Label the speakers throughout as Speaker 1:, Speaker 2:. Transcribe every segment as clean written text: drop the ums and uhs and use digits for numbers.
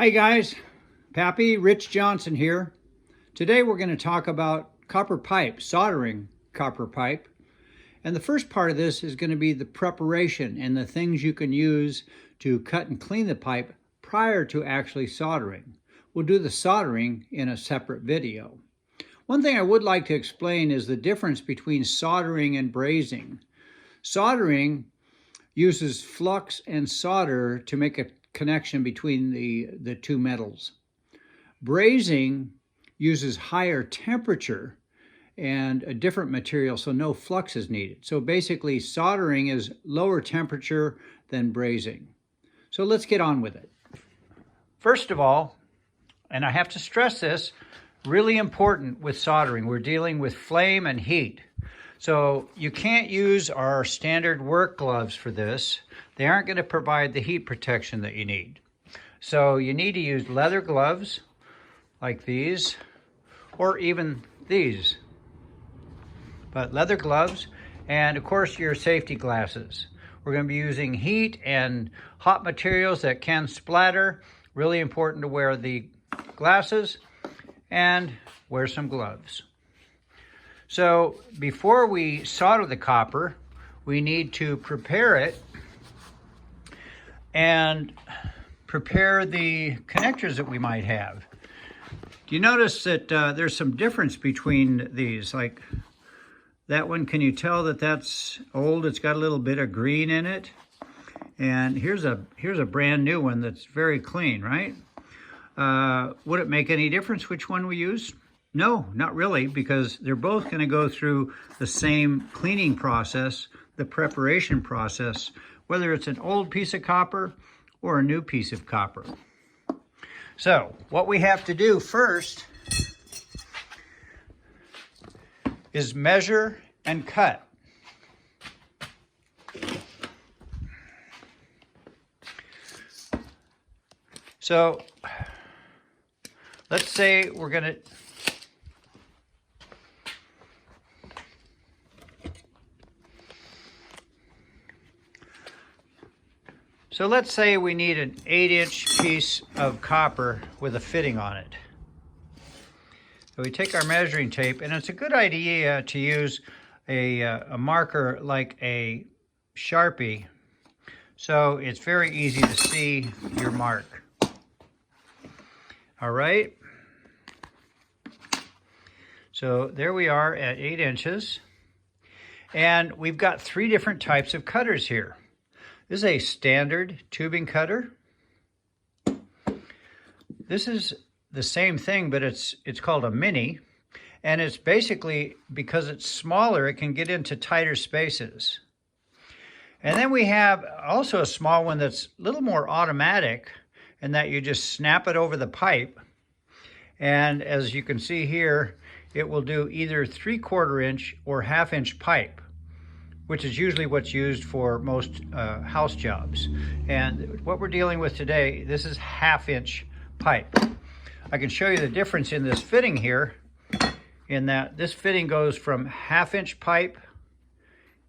Speaker 1: Hi guys, Pappy Rich Johnson here. Today we're going to talk about copper pipe, soldering copper pipe. And the first part of this is going to be the preparation and the things you can use to cut and clean the pipe prior to actually soldering. We'll do the soldering in a separate video. One thing I would like to explain is the difference between soldering and brazing. Soldering uses flux and solder to make a connection between the two metals. Brazing uses higher temperature and a different material, so no flux is needed. So basically, soldering is lower temperature than brazing. So let's get on with it. First of all, and I have to stress this, really important with soldering, we're dealing with flame and heat. So you can't use our standard work gloves for this. They aren't going to provide the heat protection that you need. So you need to use leather gloves like these, or even these. But leather gloves, and of course your safety glasses. We're going to be using heat and hot materials that can splatter. Really important to wear the glasses and wear some gloves. So before we solder the copper, we need to prepare it and prepare the connectors that we might have. Do you notice that there's some difference between these? Like that one, can you tell that that's old? It's got a little bit of green in it. And here's a brand new one that's very clean, right? Would it make any difference which one we use? No, not really, because they're both going to go through the same cleaning process, the preparation process, whether it's an old piece of copper or a new piece of copper. So what we have to do first is measure and cut. So let's say we're going to So let's say we need an 8-inch piece of copper with a fitting on it. So we take our measuring tape, and it's a good idea to use a marker like a Sharpie, so it's very easy to see your mark. All right. So there we are at 8 inches. And we've got 3 different types of cutters here. This is a standard tubing cutter. This is the same thing, but it's called a mini. And it's basically, because it's smaller, it can get into tighter spaces. And then we have also a small one that's a little more automatic, in that you just snap it over the pipe. And as you can see here, it will do either 3/4 inch or 1/2 inch pipe, which is usually what's used for most house jobs. And what we're dealing with today, this is 1/2 inch pipe. I can show you the difference in this fitting here, in that this fitting goes from 1/2 inch pipe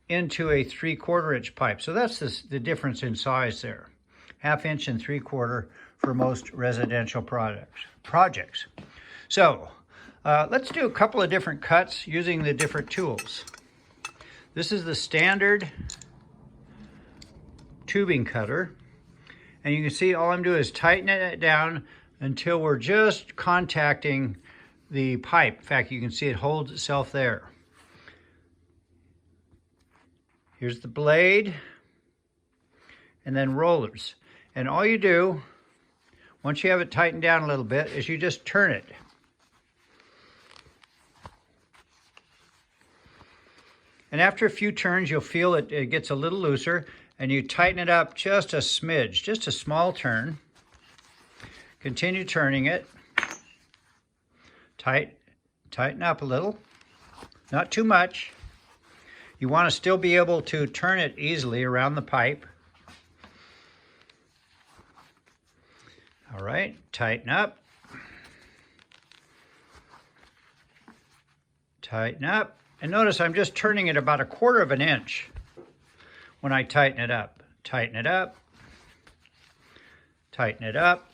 Speaker 1: into a 3/4 inch pipe. So that's the difference in size there. 1/2 inch and 3/4 for most residential projects. So let's do a couple of different cuts using the different tools. This is the standard tubing cutter. And you can see all I'm doing is tightening it down until we're just contacting the pipe. In fact, you can see it holds itself there. Here's the blade, and then rollers. And all you do, once you have it tightened down a little bit, is you just turn it. And after a few turns, you'll feel it gets a little looser, and you tighten it up just a smidge, just a small turn. Continue turning it. Tighten up a little, not too much. You want to still be able to turn it easily around the pipe. All right, tighten up. Tighten up. And notice I'm just turning it about 1/4 inch when I tighten it up. Tighten it up. Tighten it up.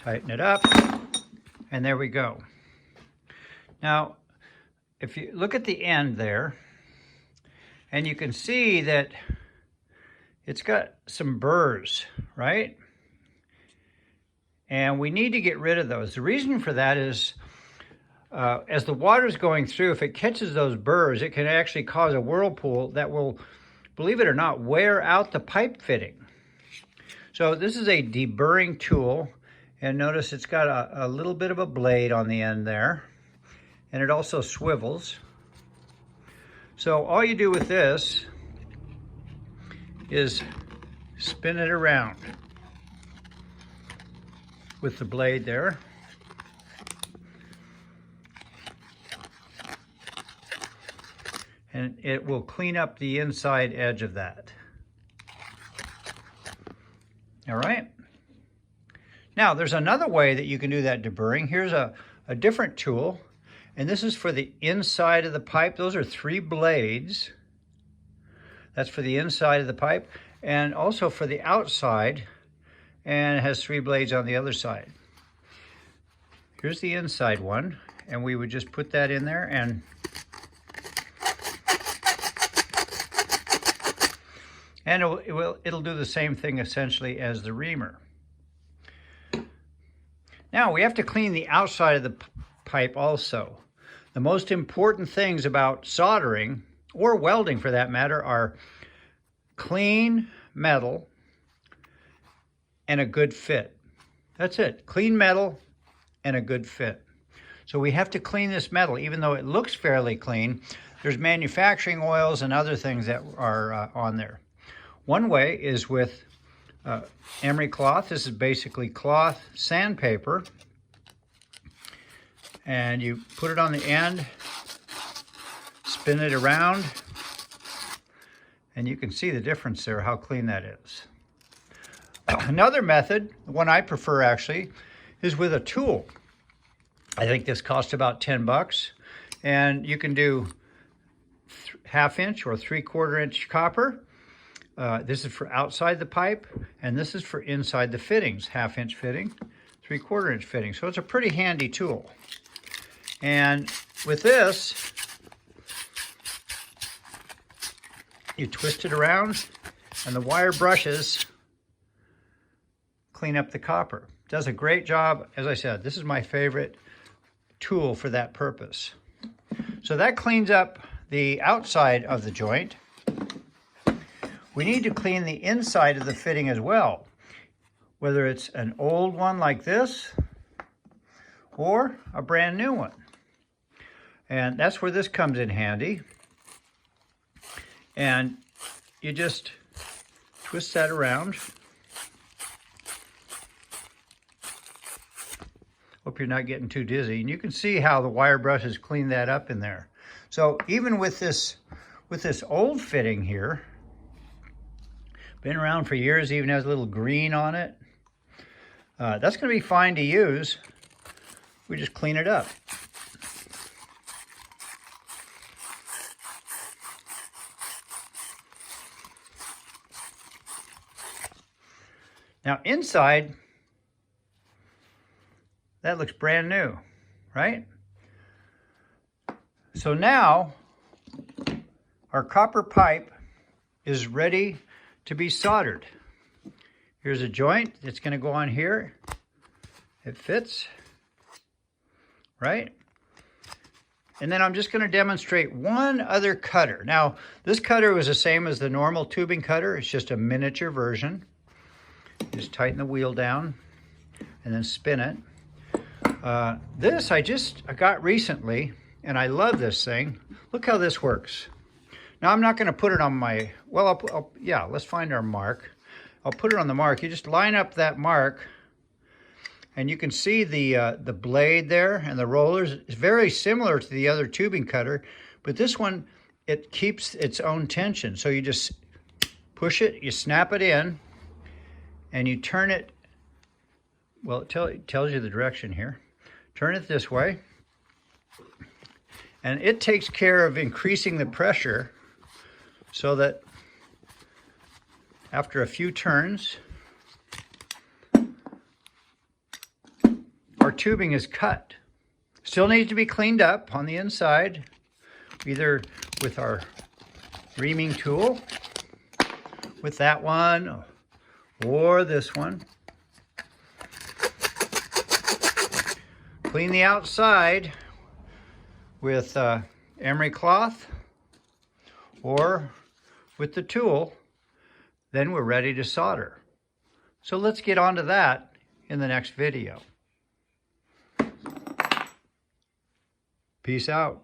Speaker 1: Tighten it up, and there we go. Now, if you look at the end there, and you can see that it's got some burrs, right? And we need to get rid of those. The reason for that is as the water's going through, if it catches those burrs, it can actually cause a whirlpool that will, believe it or not, wear out the pipe fitting. So this is a deburring tool, and notice it's got a little bit of a blade on the end there, and it also swivels. So all you do with this is spin it around with the blade there. And it will clean up the inside edge of that. All right. Now, there's another way that you can do that deburring. Here's a different tool, and this is for the inside of the pipe. Those are 3 blades. That's for the inside of the pipe, and also for the outside, and it has 3 blades on the other side. Here's the inside one, and we would just put that in there, and it'll do the same thing essentially as the reamer. Now we have to clean the outside of the pipe also. The most important things about soldering, or welding for that matter, are clean metal and a good fit. That's it, clean metal and a good fit. So we have to clean this metal, even though it looks fairly clean. There's manufacturing oils and other things that are on there. One way is with emery cloth. This is basically cloth sandpaper. And you put it on the end, spin it around, and you can see the difference there, how clean that is. Another method, the one I prefer actually, is with a tool. I think this costs about 10 bucks. And you can do 1/2 inch or 3/4 inch copper. This is for outside the pipe, and this is for inside the fittings, 1/2 inch fitting, 3/4 inch fitting. So it's a pretty handy tool. And with this, you twist it around, and the wire brushes clean up the copper. Does a great job. As I said, this is my favorite tool for that purpose. So that cleans up the outside of the joint. We need to clean the inside of the fitting as well, whether it's an old one like this or a brand new one. And that's where this comes in handy. And you just twist that around. Hope you're not getting too dizzy. And you can see how the wire brushes clean that up in there. So even with this old fitting here, been around for years, even has a little green on it. That's going to be fine to use. We just clean it up. Now inside, that looks brand new, right? So now our copper pipe is ready to be soldered. Here's a joint that's going to go on here. It fits, right? And then I'm just going to demonstrate one other cutter. Now, this cutter was the same as the normal tubing cutter. It's just a miniature version. Just tighten the wheel down and then spin it. This I got recently, and I love this thing. Look how this works. Now I'm not going to put it on my, well, yeah, let's find our mark. I'll put it on the mark. You just line up that mark, and you can see the blade there and the rollers. It's very similar to the other tubing cutter, but this one, it keeps its own tension. So you just push it, you snap it in, and you turn it, well, it tells you the direction here. Turn it this way, and it takes care of increasing the pressure so that after a few turns, tubing is cut. Still needs to be cleaned up on the inside, either with our reaming tool, with that one, or this one. Clean the outside with emery cloth or with the tool. Then we're ready to solder. So let's get on to that in the next video. Peace out.